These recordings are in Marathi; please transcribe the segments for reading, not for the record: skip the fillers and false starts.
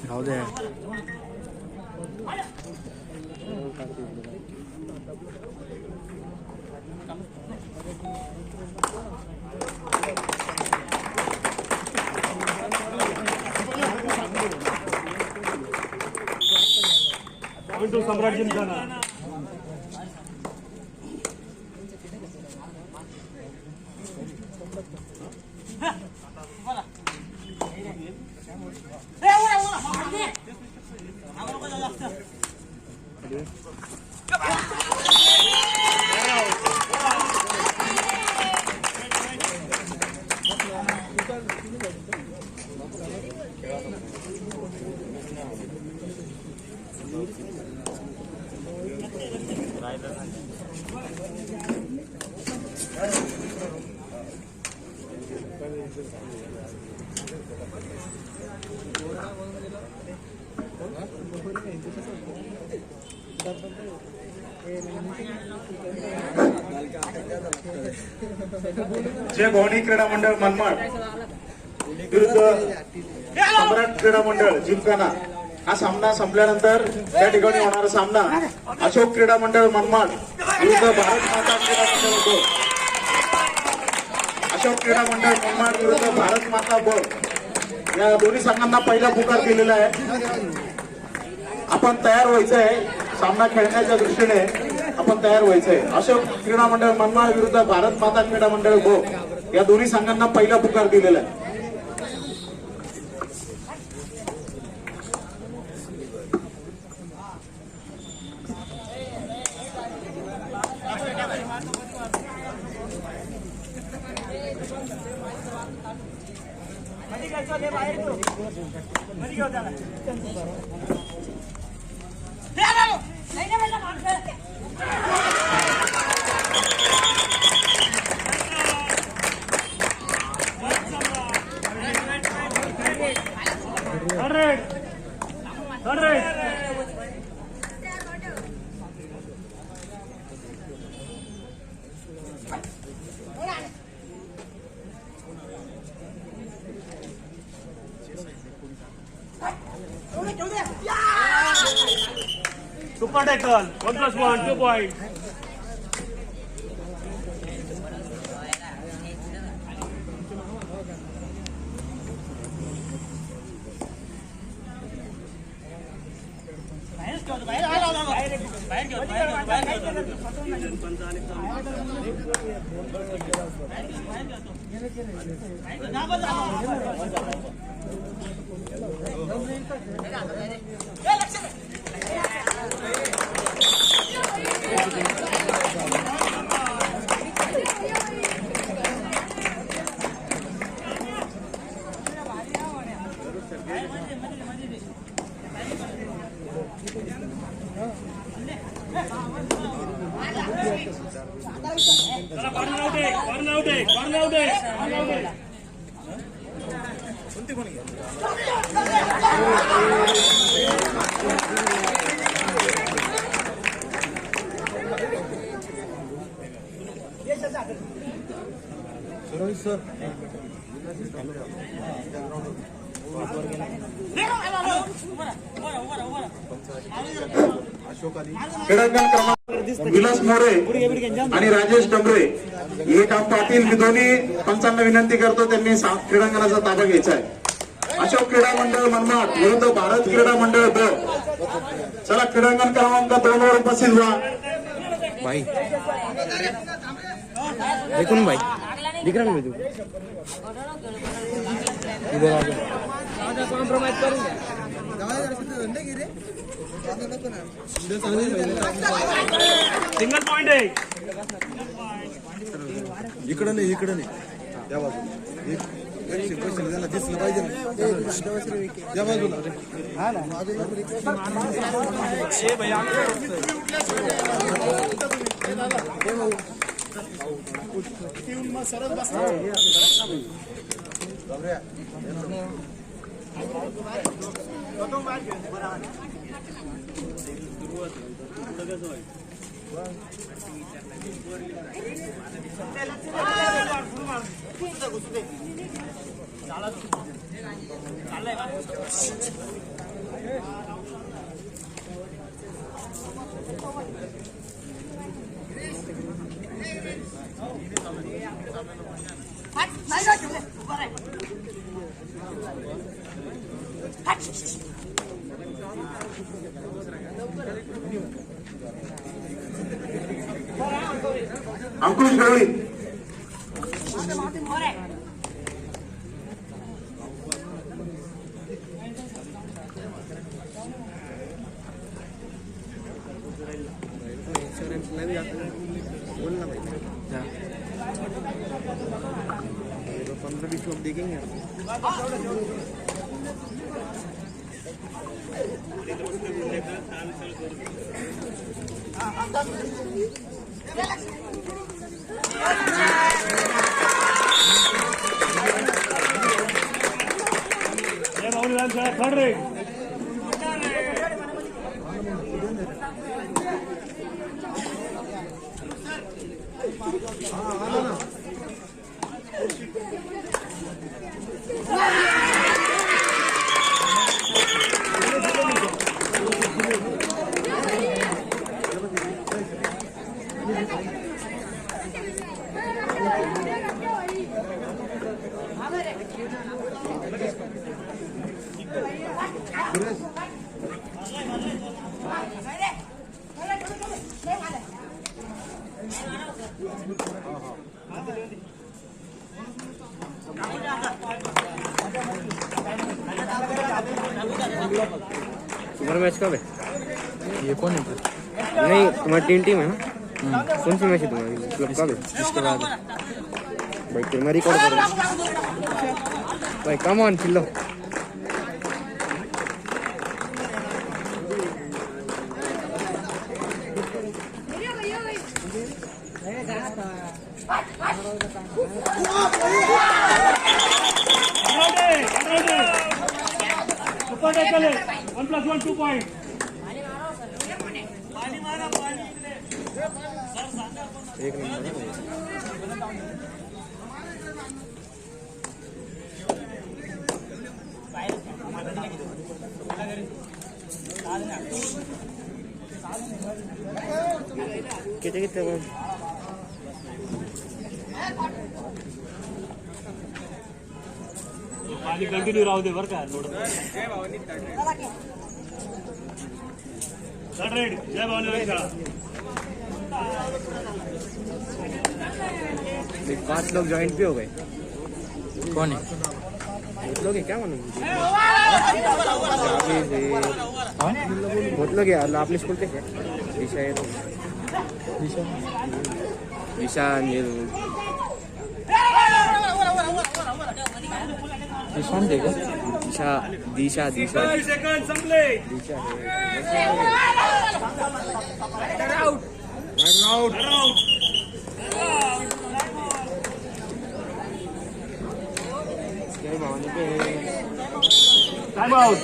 राहू दे. सम्राट जिमखाना. जय भवानी क्रीडा मंडळ मनमाड विरुद्ध सम्राट क्रीडा मंडळ जिमखाना हा सामना संपल्यानंतर त्या ठिकाणी होणारा सामना अशोक क्रीडा मंडळ मनमाड विरुद्ध भारत माता क्रीडा मंडळ ब. अशोक क्रीडा मंडळ मनमाड विरुद्ध भारत माता ब या दोन्ही संघांना पहिला पुकार दिलेला आहे. आपण तयार व्हायचं आहे. सामना खेळण्याच्या दृष्टीने आपण तयार व्हायचंय. अशोक क्रीडा मंडळ मनमाड विरुद्ध भारत माता क्रीडा मंडळ ब या दोन्ही संघांना पहिला पुकार दिलेला आहे. Super tackle. 1+1, 2 points. क्रीडांगण क्रमांक विलास मोरे आणि राजेश डमरे हे काम पाटील मी दोन्ही पंचांना विनंती करतो त्यांनी क्रीडांगणाचा ताबा घ्यायचा आहे. अशोक क्रीडा मंडळ मनमाड विरुद्ध भारत क्रीडा मंडळ ब. चला क्रीडांगण क्रमांक 2 वर उपस्थित व्हा. भाई देखो भाई दिख रहा है इधर आ जाओ. कॉम्प्रोमाइज करूंगा. सिंगल पॉइंट आहे. इकडं नाही त्या बाजूला त्याला दिसलं पाहिजे त्या बाजूला. सरस बसला. अंकुश गवळी बोल ना भाई 15-20 लोग देखेंगे तुम्हारा मैच कब है? ये कौन है? नहीं तुम्हारी टीम है ना? कौन सी मैच है तुम्हारी? मतलब कब है? इसके बाद भाई फिर मैं रिकॉर्ड करूँ भाई कम ऑन चिल्लो One plus one, 2 point. एक नंबर किती किती पाणी कंटिन्यू राहू दे बरं का रेड जय भवानी खेळा 5 लोग ज्वाइंट भी हो गए कौन है? बहुत लोग है क्या मालूम बहुत लोग है यार आपने स्कूल पे क्या दिशा है तो दिशा निशान देगा दिशा दिशा दिशा 5 सेकंड संपले दिशा टाइम आउट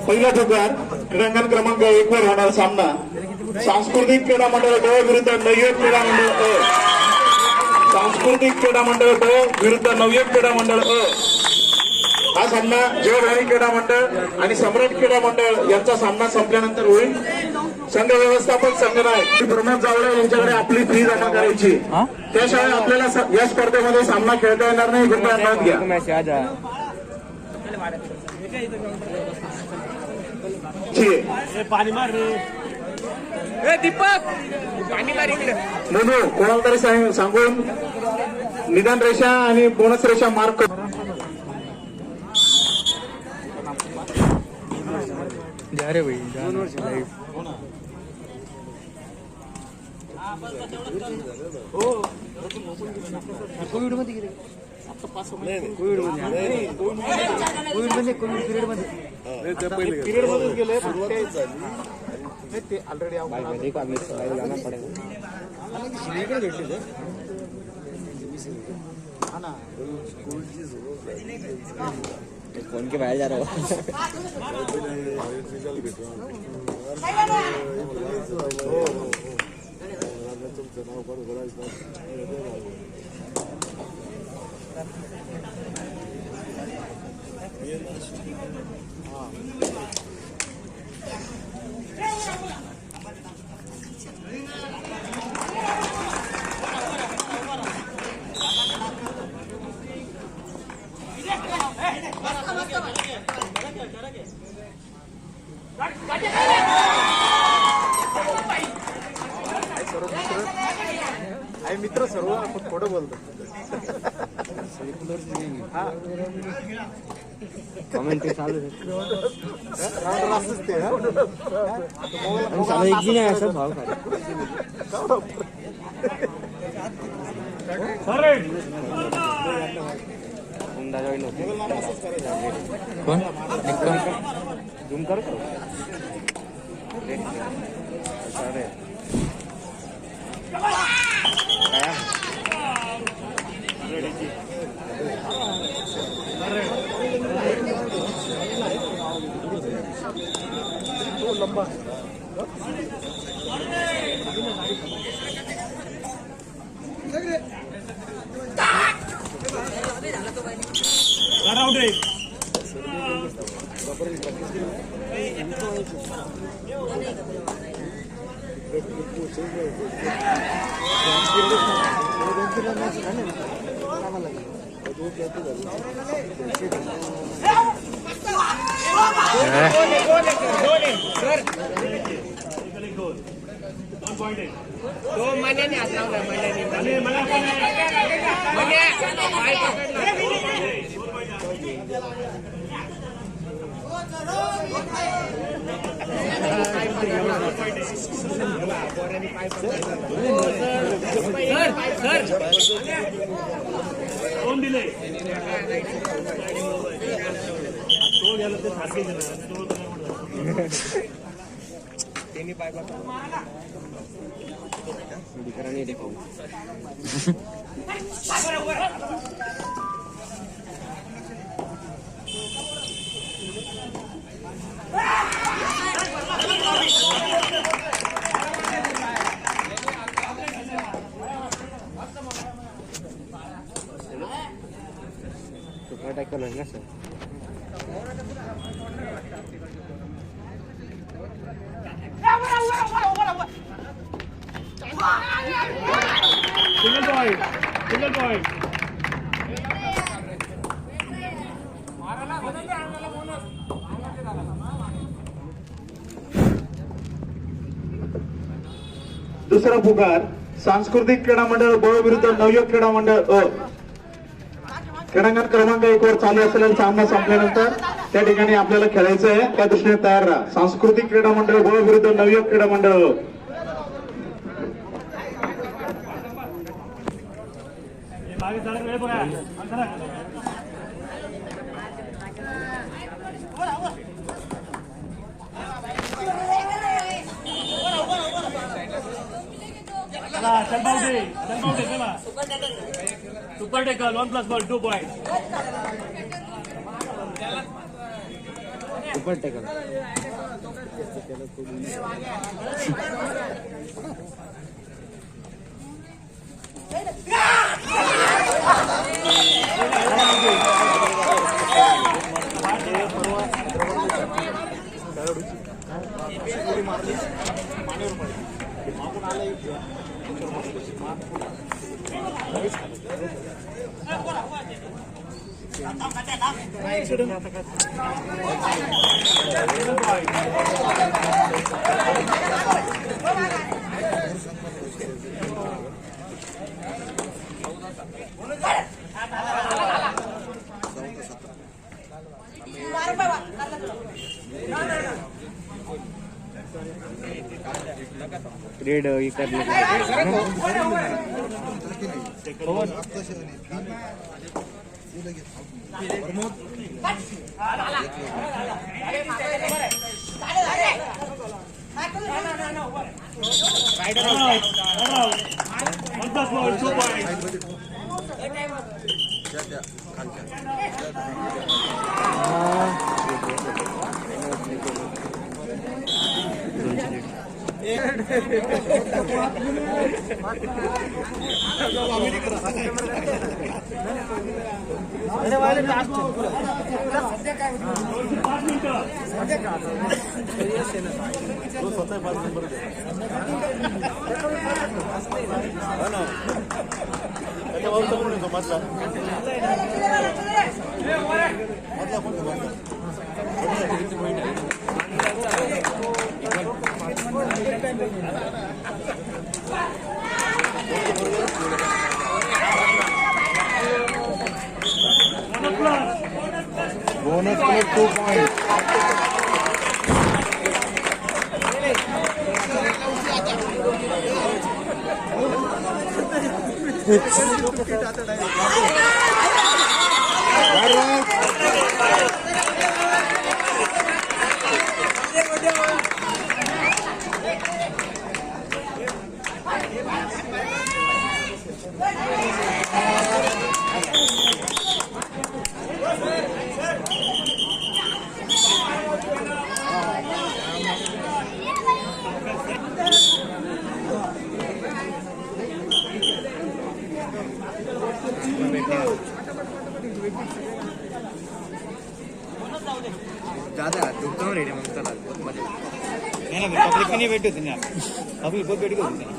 पहिला ठोकार क्रीडांगण क्रमांक 1 वर होणार सामना सांस्कृतिक क्रीडा मंडळ ड विरुद्ध नवयुवक क्रीडा मंडळ अ सांस्कृतिक क्रीडा मंडळ ड विरुद्ध नवयुवक क्रीडा मंडळ अ हा सामना जय भवानी क्रीडा मंडळ आणि सम्राट क्रीडा मंडळ यांचा सामना संपल्यानंतर होईल. संघ व्यवस्थापक संघ नाही, प्रमोद जावळे यांच्याकडे आपली फी जमा करायची. हा? त्याशिवाय आपल्याला या स्पर्धेमध्ये सामना खेळता येणार नाही. कृपया नोंद घ्या. ए, पाणी मार रे. म्हणून कोणाला तरी सांगून निदान रेषा आणि बोनस रेषा मार्क द्या रे भाई लाईव्ह. कोविड मध्ये गेले कोविड पिरियड मध्ये गेले ते ऑलरेडी जाना पडेगा भेटले फोन के बाहर जा रहा मित्र सर्व आपण थोडं बोलतो. कमेंट चालू एक दिन आहे असं भाव कोण एकदम झूम कर लंबा आउट आहे. कोण दिले तो गेला ते सारखे त्यांनी पाय टॅकल आहे ना sir. Single point single point. दुसरा पुकार सांस्कृतिक क्रीडा मंडळ बोळ विरुद्ध नवयुवक क्रीडा मंडळ क्रीडांगण क्रमांक 1 वर चालू असलेला सामना संपल्यानंतर त्या ठिकाणी आपल्याला खेळायचं आहे. त्या दृष्टीने तयार राहा. सांस्कृतिक क्रीडा मंडळ बोळ विरुद्ध नवयुवक क्रीडा मंडळ. मागे चला रे बघा. चला चल बाउंड्री चला. सुपर टेकल 1+ बॉल 2 पॉइंट. सुपर टॅकल मारली. Red bonus plus 2 points. ज्यादा दुखता रेडी मग चला नाही ना पब्लिक नाही भेटत ना पब्लिक बहुत भेट होती ना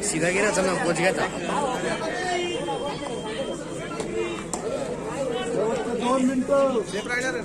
सीधा गिरा चलना पहुंच गया था 2 मिनटं सेफ राहिला रे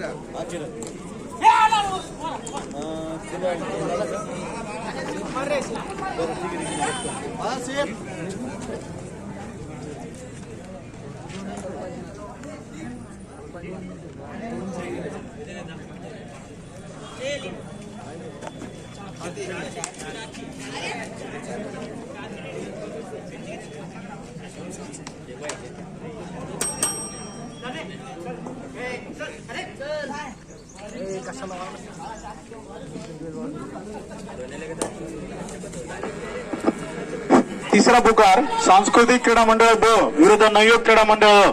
तिसरा पुकार सांस्कृतिक क्रीडा मंडळ ब विरुद्ध नवयुवक क्रीडा मंडळ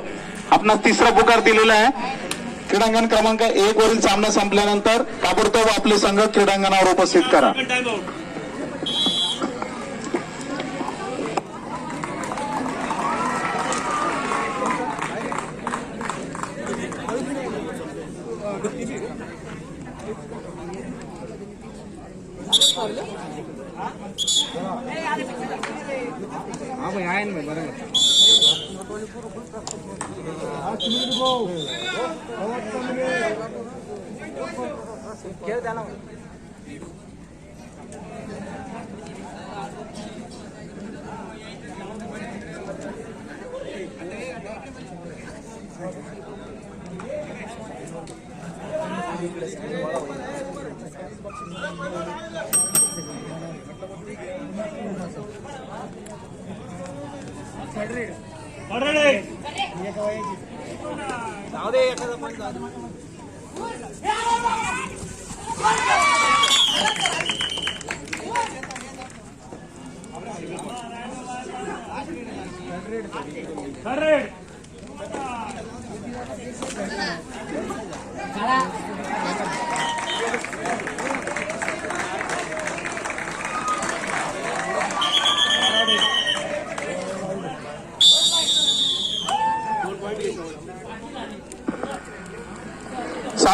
आपणास तिसरा पुकार दिलेला आहे. क्रीडांगण क्रमांक 1 वरील सामना संपल्यानंतर ताबडतोब आपले संघ क्रीडांगणावर उपस्थित करा. हाँ भाई आए ना बराबर खेल जाना Madrid. Ready. जाऊ दे एखादा पण जाऊ दे. Correct.